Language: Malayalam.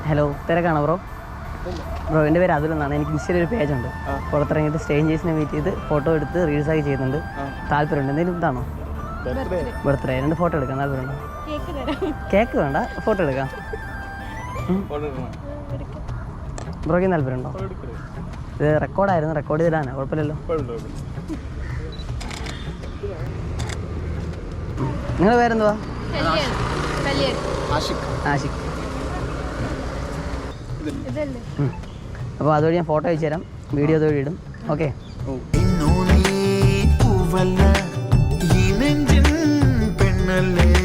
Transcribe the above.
Hello, തിരക്കാണോ bro? ബ്രോ, എൻ്റെ പേര് അതുൽ എന്നാണ്. എനിക്ക് ഇൻസ്റ്റയിൽ ഒരു പേജുണ്ട്. പുറത്തിറങ്ങിയിട്ട് സ്ട്രേഞ്ചേഴ്സിനെ മീറ്റ് ചെയ്ത് ഫോട്ടോ എടുത്ത് റീൽസാക്കി ചെയ്യുന്നുണ്ട്. താല്പര്യമുണ്ട്? എന്തെങ്കിലും ഇതാണോ? ബർത്ത്ഡേ 2 ഫോട്ടോ എടുക്കാം. താല്പര്യമുണ്ടോ? കേക്ക് വേണ്ട, ഫോട്ടോ എടുക്കാം. ബ്രോയ്ക്ക് താല്പര്യമുണ്ടോ? ഇത് റെക്കോർഡായിരുന്നു, റെക്കോർഡ് ചെയ്തിടാനാ. കുഴപ്പമില്ലല്ലോ. നിങ്ങളുടെ പേരെന്തുവാ? ആഷിഖ്. അപ്പോൾ അതുവഴി ഞാൻ ഫോട്ടോ അയച്ചു തരാം, വീഡിയോ അതുവഴി ഇടും. ഓക്കെ. പെണ്ണല്ലേ